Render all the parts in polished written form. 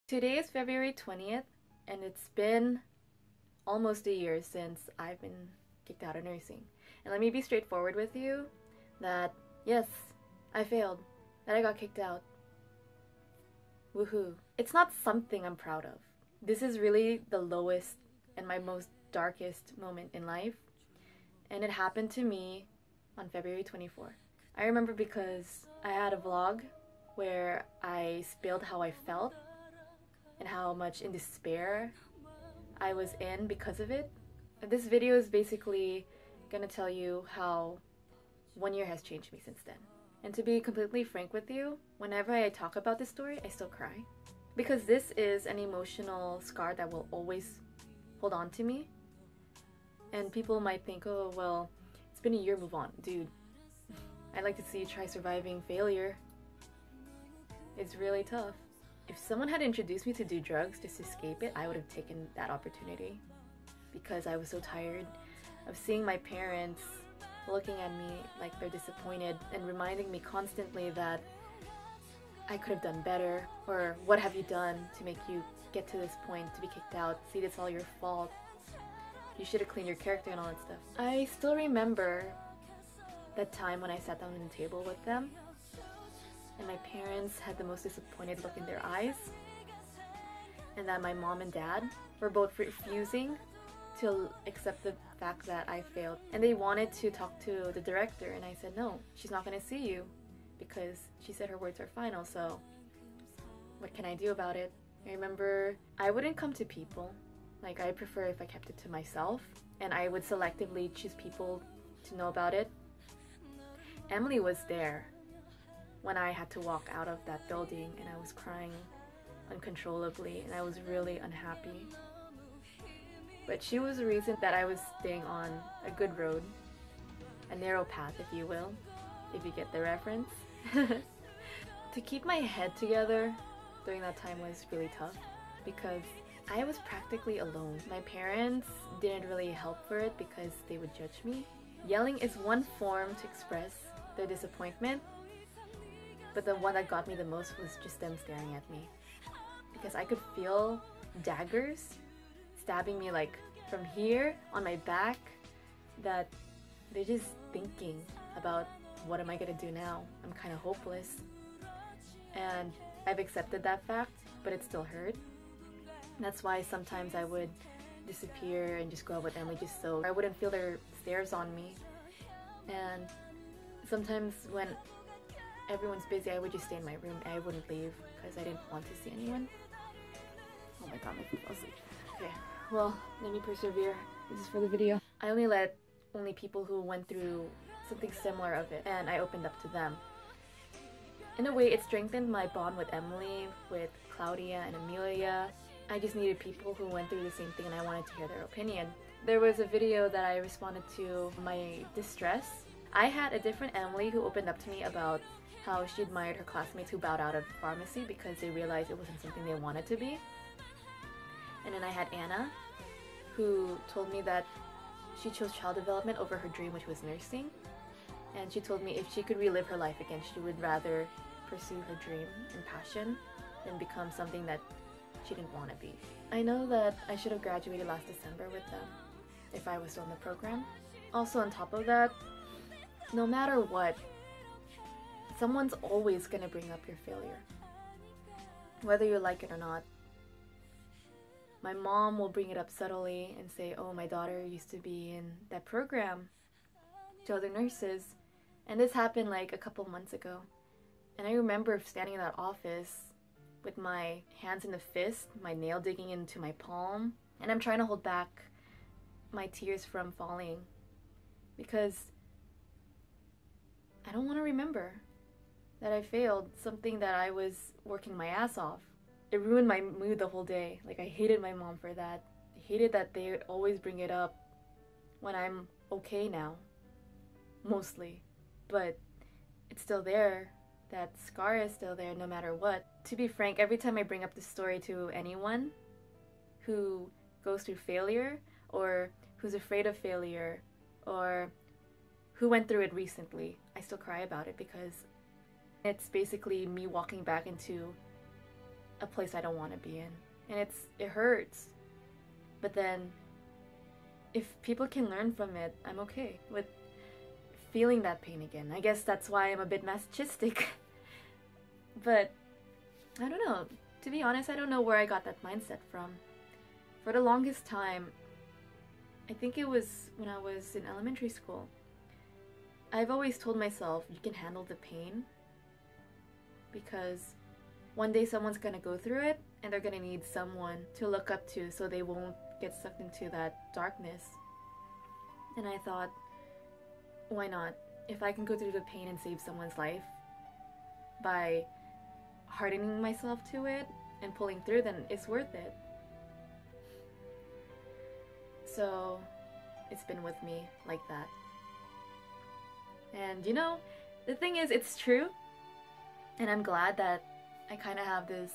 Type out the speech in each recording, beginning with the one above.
Today is February 20th, and it's been almost a year since I've been kicked out of nursing. And let me be straightforward with you that yes, I failed, that I got kicked out. Woohoo. It's not something I'm proud of. This is really the lowest and my most darkest moment in life, and it happened to me on February 24th. I remember because I had a vlog where I spilled how I felt and how much in despair I was in because of it. This video is basically gonna tell you how 1 year has changed me since then. And to be completely frank with you, whenever I talk about this story, I still cry. Because this is an emotional scar that will always hold on to me. And people might think, oh, well, it's been a year, move on. Dude, I'd like to see you try surviving failure. It's really tough. If someone had introduced me to do drugs just to escape it, I would have taken that opportunity. Because I was so tired of seeing my parents looking at me like they're disappointed and reminding me constantly that I could have done better, or what have you done to make you get to this point, to be kicked out, see, it's all your fault, you should have cleaned your character and all that stuff. I still remember that time when I sat down at the table with them and my parents had the most disappointed look in their eyes, and that my mom and dad were both refusing to accept the fact that I failed. And they wanted to talk to the director, and I said, no, she's not gonna see you because she said her words are final, so what can I do about it? I remember I wouldn't come to people. Like, I prefer if I kept it to myself, and I would selectively choose people to know about it. Emily was there when I had to walk out of that building, and I was crying uncontrollably, and I was really unhappy. But she was the reason that I was staying on a good road, a narrow path, if you will, if you get the reference. To keep my head together during that time was really tough because I was practically alone. My parents didn't really help for it because they would judge me. Yelling is one form to express their disappointment, but the one that got me the most was just them staring at me. Because I could feel daggers stabbing me like from here on my back, that they're just thinking about what am I gonna do now? I'm kind of hopeless. And I've accepted that fact, but it still hurt. That's why sometimes I would disappear and just go out with Emily just so I wouldn't feel their stares on me. And sometimes when everyone's busy, I would just stay in my room and I wouldn't leave because I didn't want to see anyone. Oh my god, my feet fell asleep. Okay, well, let me persevere. This is for the video. I only let people who went through something similar of it, and I opened up to them. In a way, it strengthened my bond with Emily, with Claudia and Amelia. I just needed people who went through the same thing and I wanted to hear their opinion. There was a video that I responded to my distress. I had a different Emily who opened up to me about how she admired her classmates who bowed out of pharmacy because they realized it wasn't something they wanted to be. And then I had Anna, who told me that she chose child development over her dream, which was nursing. And she told me if she could relive her life again, she would rather pursue her dream and passion than become something that she didn't want to be. I know that I should have graduated last December with them if I was still in the program. Also, on top of that, no matter what, someone's always going to bring up your failure, whether you like it or not. My mom will bring it up subtly and say, oh, my daughter used to be in that program to other nurses. And this happened like a couple months ago. And I remember standing in that office with my hands in a fist, my nail digging into my palm, and I'm trying to hold back my tears from falling because I don't want to remember that I failed something that I was working my ass off. It ruined my mood the whole day. Like, I hated my mom for that. I hated that they would always bring it up when I'm okay now, mostly. But it's still there. That scar is still there no matter what. To be frank, every time I bring up this story to anyone who goes through failure or who's afraid of failure or who went through it recently, I still cry about it because it's basically me walking back into a place I don't want to be in. And it hurts. But then if people can learn from it, I'm okay with feeling that pain again. I guess that's why I'm a bit masochistic. But I don't know. To be honest, I don't know where I got that mindset from. For the longest time, I think it was when I was in elementary school, I've always told myself, you can handle the pain because one day someone's gonna go through it and they're gonna need someone to look up to so they won't get sucked into that darkness. And I thought, why not? If I can go through the pain and save someone's life by hardening myself to it and pulling through, then it's worth it. So it's been with me like that. And you know, the thing is, it's true. And I'm glad that I kind of have this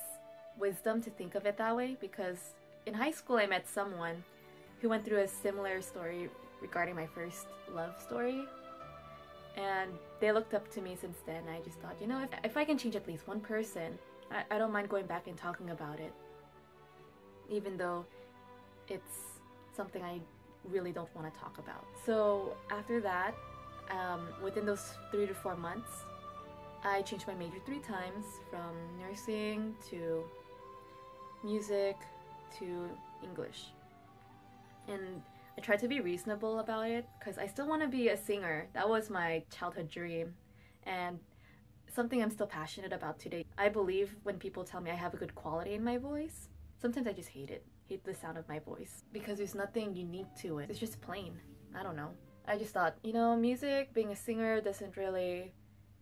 wisdom to think of it that way, because in high school I met someone who went through a similar story regarding my first love story. And they looked up to me since then. I just thought, you know, if I can change at least one person, I don't mind going back and talking about it. Even though it's something I really don't want to talk about. So after that, within those 3 to 4 months, I changed my major 3 times, from nursing to music to English. And I tried to be reasonable about it because I still want to be a singer. That was my childhood dream and something I'm still passionate about today. I believe when people tell me I have a good quality in my voice, sometimes I just hate it. Hate the sound of my voice because there's nothing unique to it. It's just plain. I don't know. I just thought, you know, music, being a singer doesn't really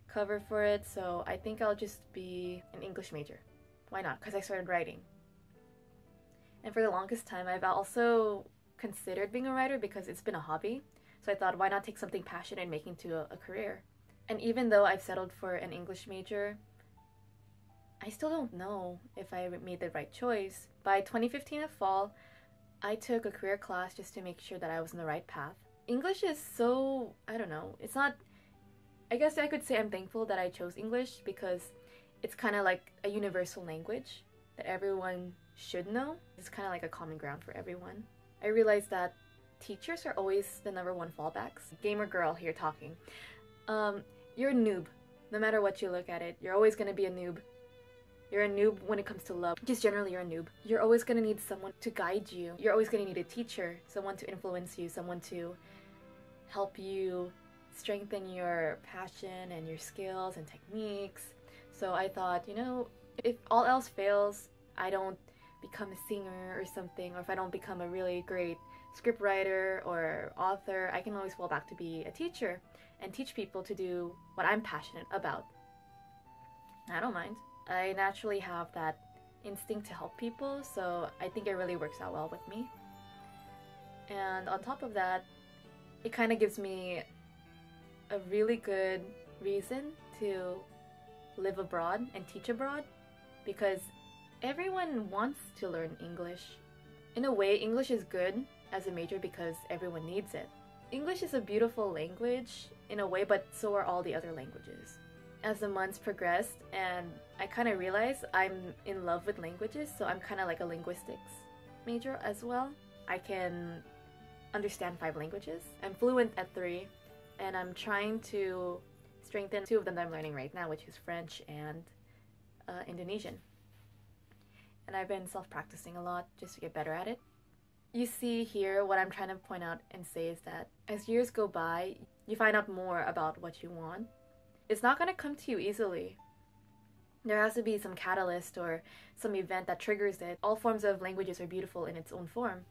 cover for it, so I think I'll just be an English major. Why not? Because I started writing. And for the longest time, I've also considered being a writer because it's been a hobby. So I thought, why not take something passionate and make it into a career? And even though I've settled for an English major, I still don't know if I made the right choice. By 2015 of fall, I took a career class just to make sure that I was on the right path. English is so, I don't know, it's not, I guess I could say I'm thankful that I chose English because it's kind of like a universal language that everyone should know. It's kind of like a common ground for everyone. I realized that teachers are always the #1 fallbacks. Gamer girl here talking. You're a noob. No matter what you look at it, you're always going to be a noob. You're a noob when it comes to love. Just generally, you're a noob. You're always going to need someone to guide you. You're always going to need a teacher, someone to influence you, someone to help you strengthen your passion and your skills and techniques. So I thought, you know, if all else fails, I don't become a singer or something, or if I don't become a really great scriptwriter or author, I can always fall back to be a teacher and teach people to do what I'm passionate about. I don't mind. I naturally have that instinct to help people, so I think it really works out well with me. And on top of that, it kind of gives me a really good reason to live abroad and teach abroad, because everyone wants to learn English. In a way, English is good as a major because everyone needs it. English is a beautiful language in a way, but so are all the other languages. As the months progressed, and I kind of realized I'm in love with languages, so I'm kind of like a linguistics major as well. I can understand 5 languages. I'm fluent at 3, and I'm trying to strengthen 2 of them that I'm learning right now, which is French and Indonesian. And I've been self-practicing a lot just to get better at it. You see here, what I'm trying to point out and say is that as years go by, you find out more about what you want. It's not going to come to you easily. There has to be some catalyst or some event that triggers it. All forms of languages are beautiful in its own form.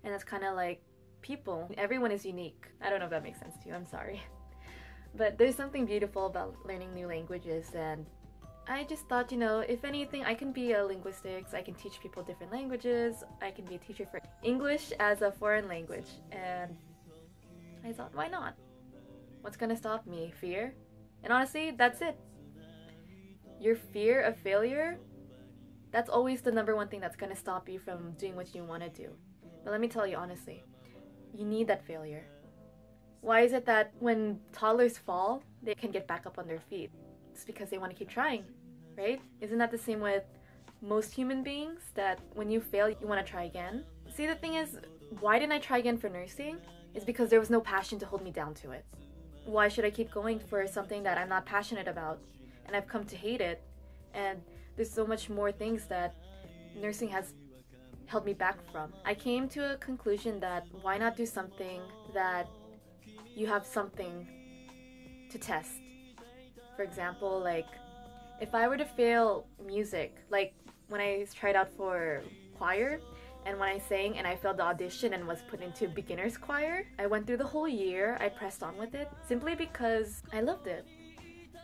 And it's kind of like people. Everyone is unique. I don't know if that makes sense to you, I'm sorry. But there's something beautiful about learning new languages, and I just thought, you know, if anything, I can be a linguistics, I can teach people different languages, I can be a teacher for English as a foreign language, and I thought, why not? What's gonna stop me? Fear? And honestly, that's it. Your fear of failure, that's always the #1 thing that's gonna stop you from doing what you want to do. But let me tell you honestly, you need that failure. Why is it that when toddlers fall, they can get back up on their feet? It's because they want to keep trying, right? Isn't that the same with most human beings that when you fail, you want to try again. See, the thing is, why didn't I try again for nursing? It's because there was no passion to hold me down to it. Why should I keep going for something that I'm not passionate about and I've come to hate it? And there's so much more things that nursing has held me back from. I came to a conclusion that why not do something that you have something to test. For example, like if I were to fail music, like when I tried out for choir and when I sang and I failed the audition and was put into beginner's choir, I went through the whole year, I pressed on with it simply because I loved it.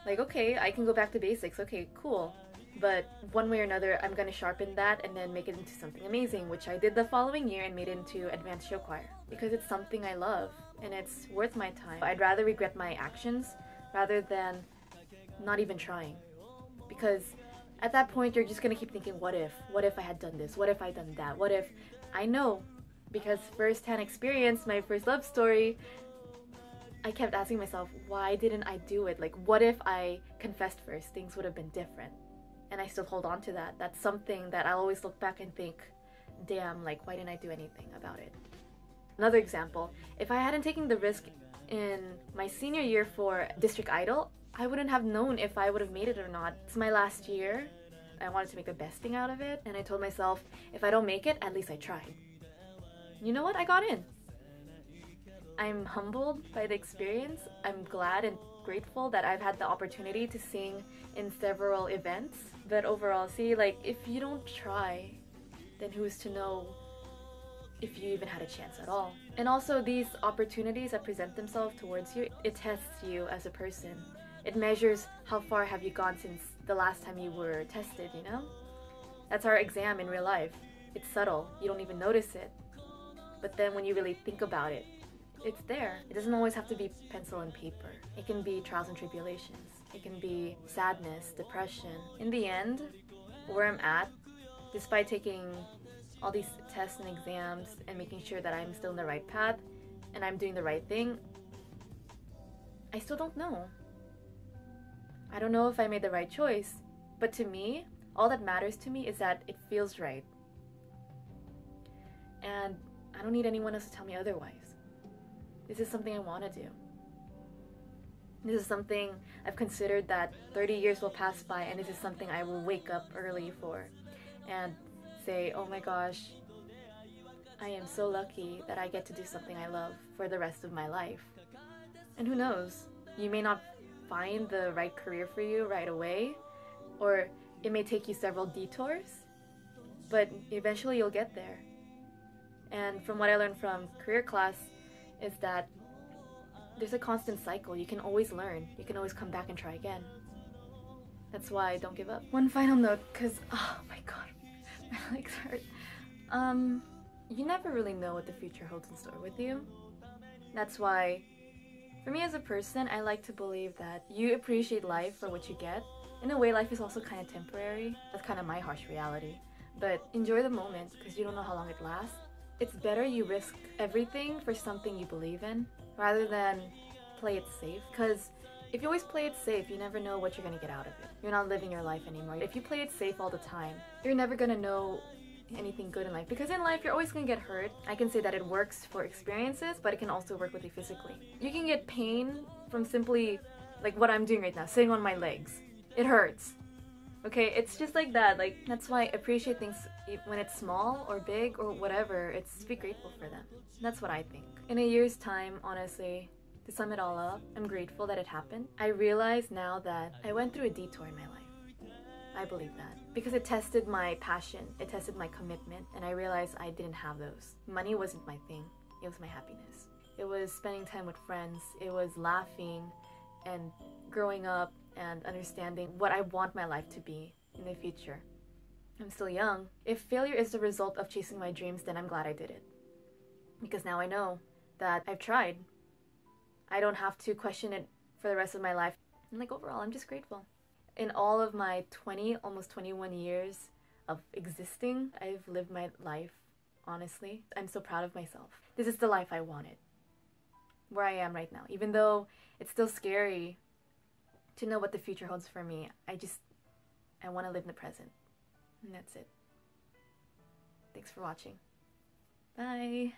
Like, okay, I can go back to basics, okay, cool. But one way or another, I'm gonna sharpen that and then make it into something amazing, which I did the following year and made it into advanced show choir. Because it's something I love and it's worth my time. I'd rather regret my actions rather than not even trying. Because at that point, you're just gonna keep thinking, what if? What if I had done this? What if I done that? What if? I know, because first-hand experience, my first love story, I kept asking myself, why didn't I do it? Like, what if I confessed first? Things would have been different. And I still hold on to that. That's something that I'll always look back and think, damn, like, why didn't I do anything about it? Another example, if I hadn't taken the risk in my senior year for District Idol, I wouldn't have known if I would have made it or not. It's my last year. I wanted to make the best thing out of it, and I told myself, if I don't make it, at least I tried. You know what? I got in. I'm humbled by the experience. I'm glad and grateful that I've had the opportunity to sing in several events. But overall, see, like, if you don't try, then who's to know if you even had a chance at all? And also, these opportunities that present themselves towards you, it tests you as a person. It measures how far have you gone since the last time you were tested, you know? That's our exam in real life. It's subtle. You don't even notice it. But then when you really think about it, it's there. It doesn't always have to be pencil and paper. It can be trials and tribulations. It can be sadness, depression. In the end, where I'm at, despite taking all these tests and exams and making sure that I'm still in the right path and I'm doing the right thing, I still don't know. I don't know if I made the right choice, but to me, all that matters to me is that it feels right. And I don't need anyone else to tell me otherwise. This is something I want to do. This is something I've considered that 30 years will pass by, and this is something I will wake up early for and say, oh my gosh, I am so lucky that I get to do something I love for the rest of my life. And who knows, you may not find the right career for you right away, or it may take you several detours, but eventually you'll get there. And from what I learned from career class is that there's a constant cycle. You can always learn. You can always come back and try again. That's why don't give up. One final note, because oh my god, my legs hurt. You never really know what the future holds in store with you. That's why, for me as a person, I like to believe that you appreciate life for what you get. In a way, life is also kind of temporary. That's kind of my harsh reality. But enjoy the moment, because you don't know how long it lasts. It's better you risk everything for something you believe in, rather than play it safe. Because if you always play it safe, you never know what you're going to get out of it. You're not living your life anymore. If you play it safe all the time, you're never going to know anything good in life. Because in life, you're always going to get hurt. I can say that it works for experiences, but it can also work with you physically. You can get pain from simply, like what I'm doing right now, sitting on my legs. It hurts. Okay, it's just like that. Like, that's why I appreciate things when it's small or big or whatever. It's to be grateful for them. That's what I think. In a year's time, honestly, to sum it all up, I'm grateful that it happened. I realize now that I went through a detour in my life. I believe that. Because it tested my passion, it tested my commitment, and I realized I didn't have those. Money wasn't my thing. It was my happiness. It was spending time with friends. It was laughing and growing up and understanding what I want my life to be in the future. I'm still young. If failure is the result of chasing my dreams, then I'm glad I did it. Because now I know that I've tried. I don't have to question it for the rest of my life. And like overall, I'm just grateful. In all of my 20, almost 21 years of existing, I've lived my life, honestly. I'm so proud of myself. This is the life I wanted. Where I am right now. Even though it's still scary to know what the future holds for me, I want to live in the present. And that's it. Thanks for watching. Bye!